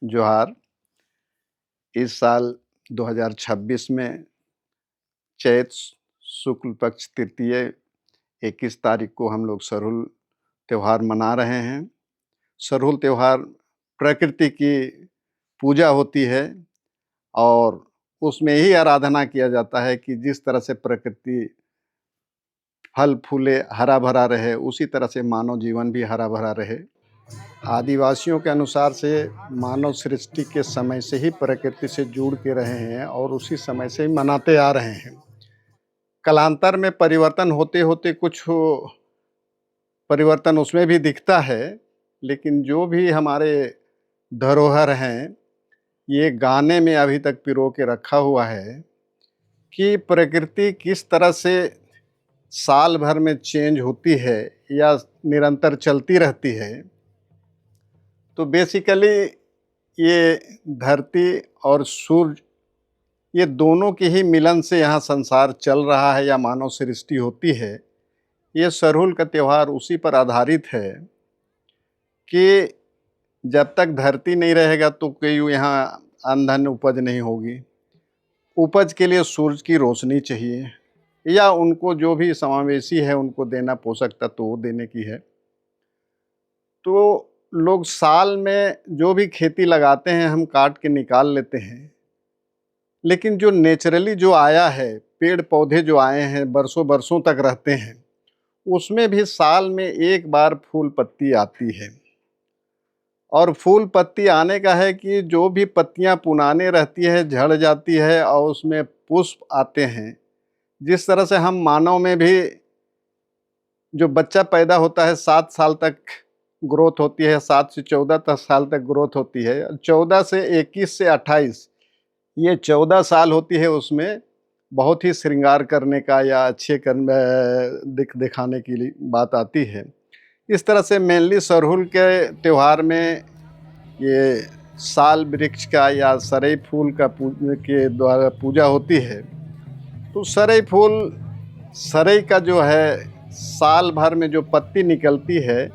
जोहार। इस साल 2026 में चैत शुक्ल पक्ष तृतीय 21 तारीख को हम लोग सरहुल त्योहार मना रहे हैं। सरहुल त्योहार प्रकृति की पूजा होती है और उसमें ही आराधना किया जाता है कि जिस तरह से प्रकृति फल फूले, हरा-भरा रहे, उसी तरह से मानव जीवन भी हरा-भरा रहे। आदिवासियों के अनुसार से मानव सृष्टि के समय से ही प्रकृति से जुड़ के रहे हैं और उसी समय से ही मनाते आ रहे हैं। कालांतर में परिवर्तन होते-होते कुछ परिवर्तन उसमें भी दिखता है, लेकिन जो भी हमारे धरोहर हैं, ये गाने में अभी तक पिरो के रखा हुआ है कि प्रकृति किस तरह से साल भर में चेंज होती है या निरंतर चलती रहती है। तो बेसिकली ये धरती और सूर्य, ये दोनों के ही मिलन से यहाँ संसार चल रहा है या मानव सृष्टि होती है। ये सरहुल का त्योहार उसी पर आधारित है कि जब तक धरती नहीं रहेगा तो कोई यहाँ अन्न धन उपज नहीं होगी। उपज के लिए सूरज की रोशनी चाहिए या उनको जो भी समावेशी है उनको देना, पोषक तत्व वो देने की है। तो लोग साल में जो भी खेती लगाते हैं हम काट के निकाल लेते हैं, लेकिन जो नेचुरली जो आया है, पेड़ पौधे जो आए हैं बरसों बरसों तक रहते हैं, उसमें भी साल में एक बार फूल पत्ती आती है। और फूल पत्ती आने का है कि जो भी पत्तियां पुराने रहती है, झड़ जाती है और उसमें पुष्प आते हैं। जिस तरह से हम मानव में भी जो बच्चा पैदा होता है 7 साल तक ग्रोथ होती है, 7 से 14 तक साल तक ग्रोथ होती है, 14 से 21 से 28 ये 14 साल होती है। उसमें बहुत ही श्रृंगार करने का या अच्छे दिखाने की बात आती है। इस तरह से मेनली सरहुल के त्यौहार में ये साल वृक्ष का या सरई फूल का के द्वारा पूजा होती है। तो सरई का जो है साल भर में जो पत्ती निकलती है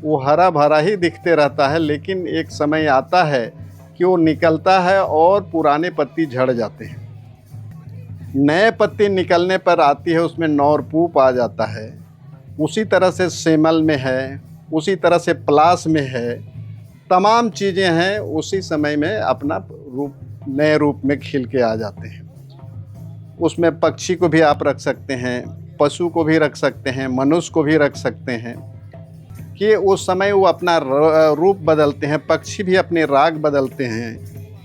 वो हरा भरा ही दिखते रहता है, लेकिन एक समय आता है कि वो निकलता है और पुराने पत्ती झड़ जाते हैं। नए पत्ती निकलने पर आती है, उसमें नौरपूप आ जाता है। उसी तरह से सेमल में है, उसी तरह से पलास में है, तमाम चीज़ें हैं उसी समय में अपना रूप नए रूप में खिल के आ जाते हैं। उसमें पक्षी को भी आप रख सकते हैं, पशु को भी रख सकते हैं, मनुष्य को भी रख सकते हैं कि उस समय वो अपना रूप बदलते हैं। पक्षी भी अपने राग बदलते हैं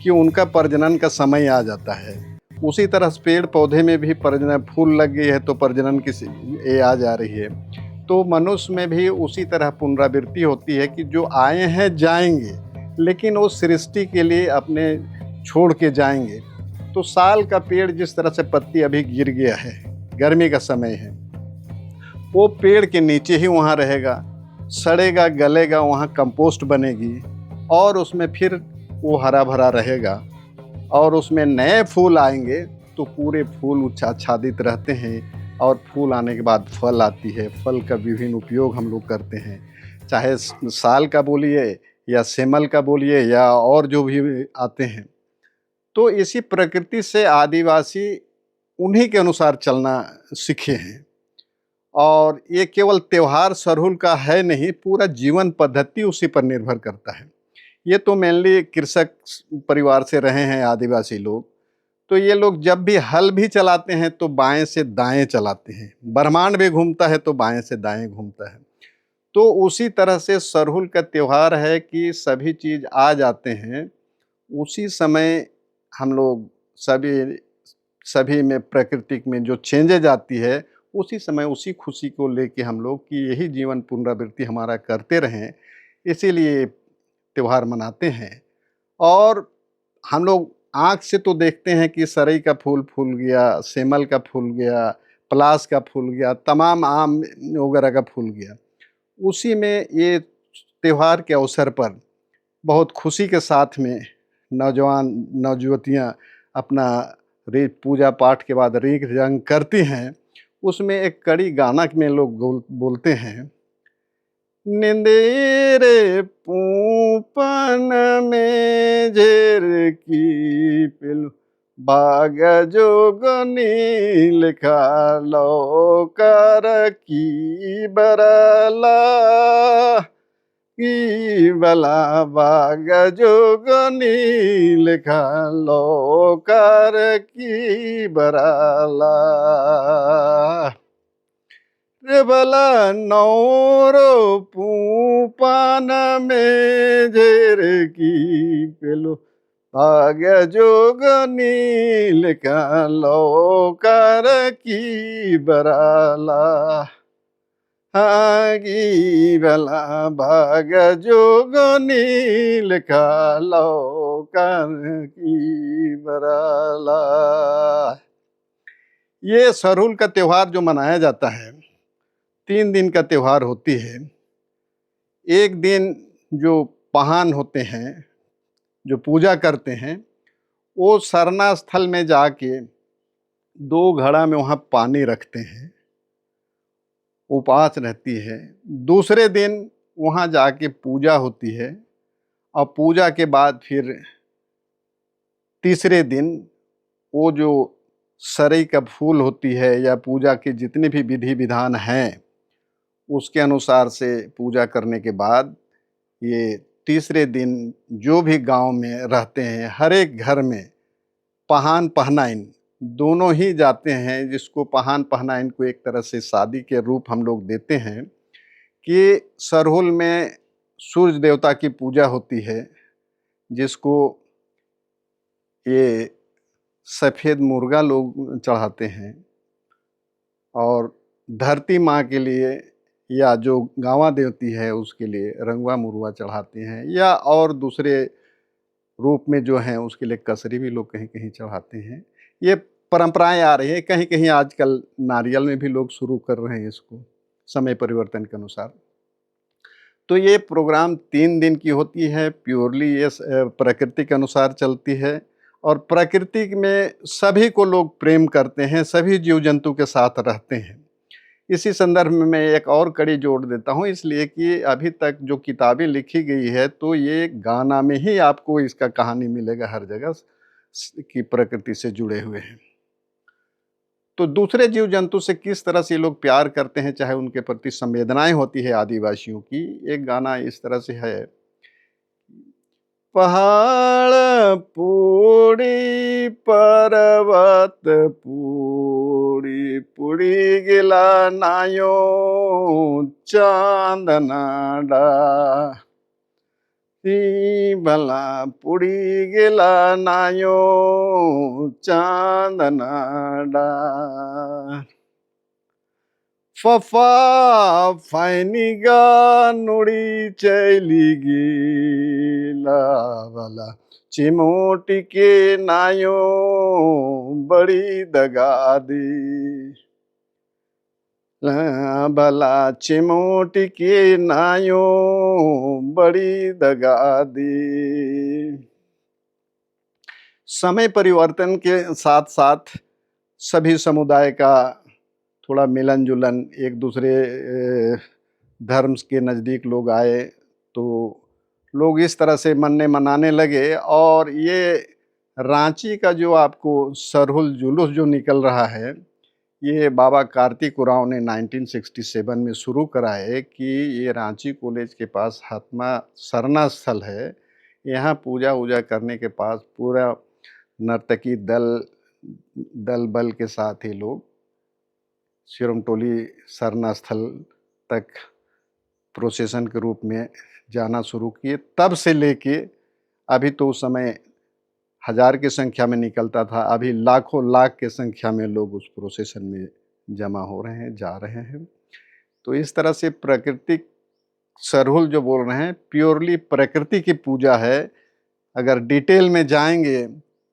कि उनका प्रजनन का समय आ जाता है। उसी तरह से पेड़ पौधे में भी प्रजनन, फूल लग गई है तो प्रजनन की ये आ जा रही है। तो मनुष्य में भी उसी तरह पुनरावृत्ति होती है कि जो आए हैं जाएंगे, लेकिन वो सृष्टि के लिए अपने छोड़ के जाएंगे। तो साल का पेड़ जिस तरह से पत्ती अभी गिर गया है, गर्मी का समय है, वो पेड़ के नीचे ही वहाँ रहेगा, सड़ेगा, गलेगा, वहाँ कंपोस्ट बनेगी और उसमें फिर वो हरा भरा रहेगा और उसमें नए फूल आएंगे तो पूरे फूल आच्छादित रहते हैं। और फूल आने के बाद फल आती है। फल का विभिन्न उपयोग हम लोग करते हैं, चाहे साल का बोलिए या सेमल का बोलिए या और जो भी आते हैं। तो इसी प्रकृति से आदिवासी उन्हीं के अनुसार चलना सीखे हैं। और ये केवल त्योहार सरहुल का है नहीं, पूरा जीवन पद्धति उसी पर निर्भर करता है। ये तो मेनली कृषक परिवार से रहे हैं आदिवासी लोग, तो ये लोग जब भी हल भी चलाते हैं तो बाएं से दाएं चलाते हैं। ब्रह्मांड भी घूमता है तो बाएं से दाएं घूमता है। तो उसी तरह से सरहुल का त्योहार है कि सभी चीज़ आ जाते हैं उसी समय। हम लोग सभी में प्रकृति में जो चेंजेज आती है उसी समय उसी खुशी को लेके हम लोग कि यही जीवन पुनरावृत्ति हमारा करते रहें, इसीलिए त्योहार मनाते हैं। और हम लोग आँख से तो देखते हैं कि सरई का फूल फूल गया, सेमल का फूल गया, पलास का फूल गया, तमाम आम वगैरह का फूल गया। उसी में ये त्योहार के अवसर पर बहुत खुशी के साथ में नौजवान नवजुवतियाँ अपना पूजा पाठ के बाद रीख रंग करती हैं। उसमें एक कड़ी गाना में लोग बोलते हैं निंदेरे पूपन में झेर की पिलु बाग जोगनी लिखा लो कर की बरला की बला बाग जोगनी लिखा लो कर की बरला रे बला नौरो पूपन में झेर की पेलो भाग्य जोग नील का लौकर की बराला आगी बला भाग्य जोग नील का लौकर की बराला। ये सरहुल का त्योहार जो मनाया जाता है 3 दिन का त्योहार होती है। एक दिन जो पहान होते हैं, जो पूजा करते हैं, वो सरना स्थल में जाके 2 घड़ा में वहाँ पानी रखते हैं, उपवास रहती है। दूसरे दिन वहाँ जाके पूजा होती है और पूजा के बाद फिर तीसरे दिन वो जो सरई का फूल होती है या पूजा के जितने भी विधि विधान हैं, उसके अनुसार से पूजा करने के बाद ये तीसरे दिन जो भी गांव में रहते हैं, हर एक घर में पहान पहनाइन दोनों ही जाते हैं, जिसको पहान पहनाइन को एक तरह से शादी के रूप हम लोग देते हैं कि सरहुल में सूर्य देवता की पूजा होती है, जिसको ये सफ़ेद मुर्गा लोग चढ़ाते हैं और धरती माँ के लिए या जो गाँवा देवती है उसके लिए रंगवा मुरवा चढ़ाते हैं, या और दूसरे रूप में जो हैं उसके लिए कसरी भी लोग कहीं कहीं चढ़ाते हैं। ये परंपराएं आ रही है, कहीं कहीं आजकल नारियल में भी लोग शुरू कर रहे हैं इसको, समय परिवर्तन के अनुसार। तो ये प्रोग्राम 3 दिन की होती है, प्योरली ये प्रकृति के अनुसार चलती है और प्रकृति में सभी को लोग प्रेम करते हैं, सभी जीव जंतु के साथ रहते हैं। इसी संदर्भ में मैं एक और कड़ी जोड़ देता हूँ, इसलिए कि अभी तक जो किताबें लिखी गई है तो ये गाना में ही आपको इसका कहानी मिलेगा हर जगह कि प्रकृति से जुड़े हुए हैं। तो दूसरे जीव जंतु से किस तरह से ये लोग प्यार करते हैं, चाहे उनके प्रति संवेदनाएं होती है आदिवासियों की। एक गाना इस तरह से है, पहाड़ पूरी पर्वत पूरी पूरी गिला नायो चांदना डा भला पुड़ी गिला नायो चांदना डा फफा फाइनिगा नुड़ी चली गिला वाला चिमोटी के नायो बड़ी दगा दी भला चिमोटी के नायो बड़ी दगा दी। समय परिवर्तन के साथ साथ सभी समुदाय का थोड़ा मिलन जुलन, एक दूसरे धर्म के नज़दीक लोग आए तो लोग इस तरह से मनाने लगे। और ये रांची का जो आपको सरहुल जुलूस जो निकल रहा है, ये बाबा कार्तिक उरांव ने 1967 में शुरू करा है कि ये रांची कॉलेज के पास हातमा सरना स्थल है। यहाँ पूजा वूजा करने के पास पूरा नर्तकी दल बल के साथ ही लोग सिरमटोली सरना स्थल तक प्रोसेसन के रूप में जाना शुरू किए। तब से लेके अभी तो उस समय 1000 की संख्या में निकलता था, अभी लाखों लाख के संख्या में लोग उस प्रोसेसन में जमा हो रहे हैं, जा रहे हैं। तो इस तरह से प्राकृतिक सरहुल जो बोल रहे हैं प्योरली प्रकृति की पूजा है। अगर डिटेल में जाएंगे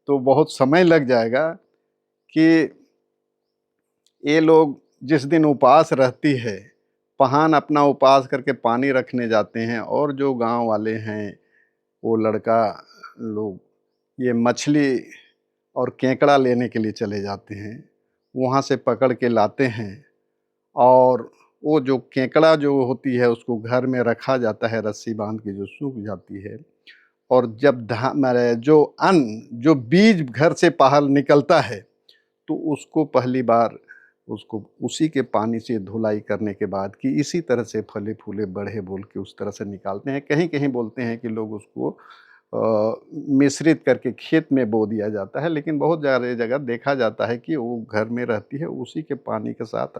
तो बहुत समय लग जाएगा कि ये लोग जिस दिन उपवास रहती है, पहान अपना उपवास करके पानी रखने जाते हैं और जो गांव वाले हैं वो लड़का लोग ये मछली और केकड़ा लेने के लिए चले जाते हैं, वहाँ से पकड़ के लाते हैं और वो जो केकड़ा जो होती है उसको घर में रखा जाता है रस्सी बांध के, जो सूख जाती है। और जब माने जो अन्न जो बीज घर से बाहर निकलता है, तो उसको पहली बार उसको उसी के पानी से धुलाई करने के बाद कि इसी तरह से फले फूले बढ़े बोल के उस तरह से निकालते हैं। कहीं कहीं बोलते हैं कि लोग उसको मिश्रित करके खेत में बो दिया जाता है, लेकिन बहुत ज़्यादा जगह देखा जाता है कि वो घर में रहती है, उसी के पानी के साथ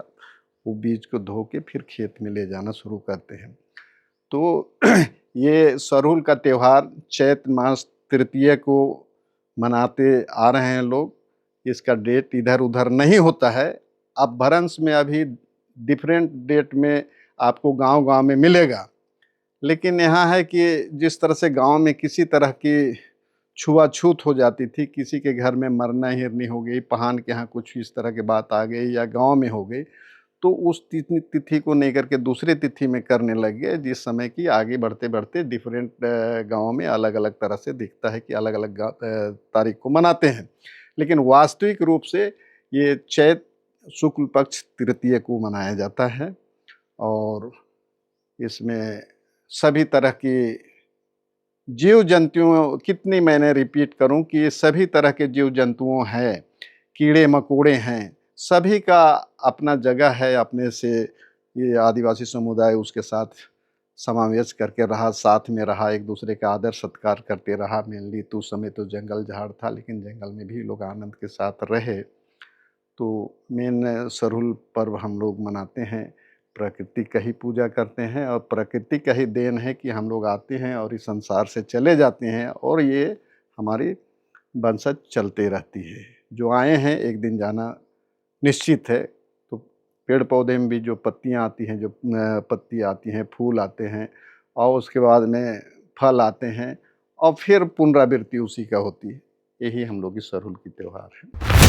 वो बीज को धो के फिर खेत में ले जाना शुरू करते हैं। तो ये सरहुल का त्योहार चैत्र मास तृतीया को मनाते आ रहे हैं लोग। इसका डेट इधर-उधर नहीं होता है। अपभ्रंश में अभी डिफरेंट डेट में आपको गाँव-गाँव में मिलेगा। लेकिन यहाँ है कि जिस तरह से गाँव में किसी तरह की छुआछूत हो जाती थी, किसी के घर में मरना-हिरनी हो गई, पाहन के यहाँ कुछ इस तरह की बात आ गई या गाँव में हो गई, तो उस तिथि को नहीं करके दूसरे तिथि में करने लग गए, जिस समय कि आगे बढ़ते-बढ़ते डिफरेंट गाँव में अलग-अलग तरह से दिखता है कि अलग-अलग तारीख को मनाते हैं। लेकिन वास्तविक रूप से ये चैत्र शुक्ल पक्ष तृतीया को मनाया जाता है और इसमें सभी तरह की जीव-जंतुओं कितनी मैंने रिपीट करूँ कि सभी तरह के जीव-जंतुओं हैं, कीड़े-मकोड़े हैं, सभी का अपना जगह है, अपने से ये आदिवासी समुदाय उसके साथ समावेश करके रहा, साथ में रहा, एक-दूसरे का आदर-सत्कार करते रहा। मेनली तो उस समय तो जंगल-झाड़ था, लेकिन जंगल में भी लोग आनंद के साथ रहे। तो मेन सरहुल पर्व हम लोग मनाते हैं, प्रकृति का ही पूजा करते हैं और प्रकृति का ही देन है कि हम लोग आते हैं और इस संसार से चले जाते हैं और ये हमारी वंशज चलते रहती है। जो आए हैं एक दिन जाना निश्चित है। तो पेड़-पौधे में भी जो पत्तियाँ आती हैं, जो पत्ती आती हैं, फूल आते हैं और उसके बाद में फल आते हैं और फिर पुनरावृत्ति उसी का होती है। यही हम लोग की सरहुल की त्योहार है।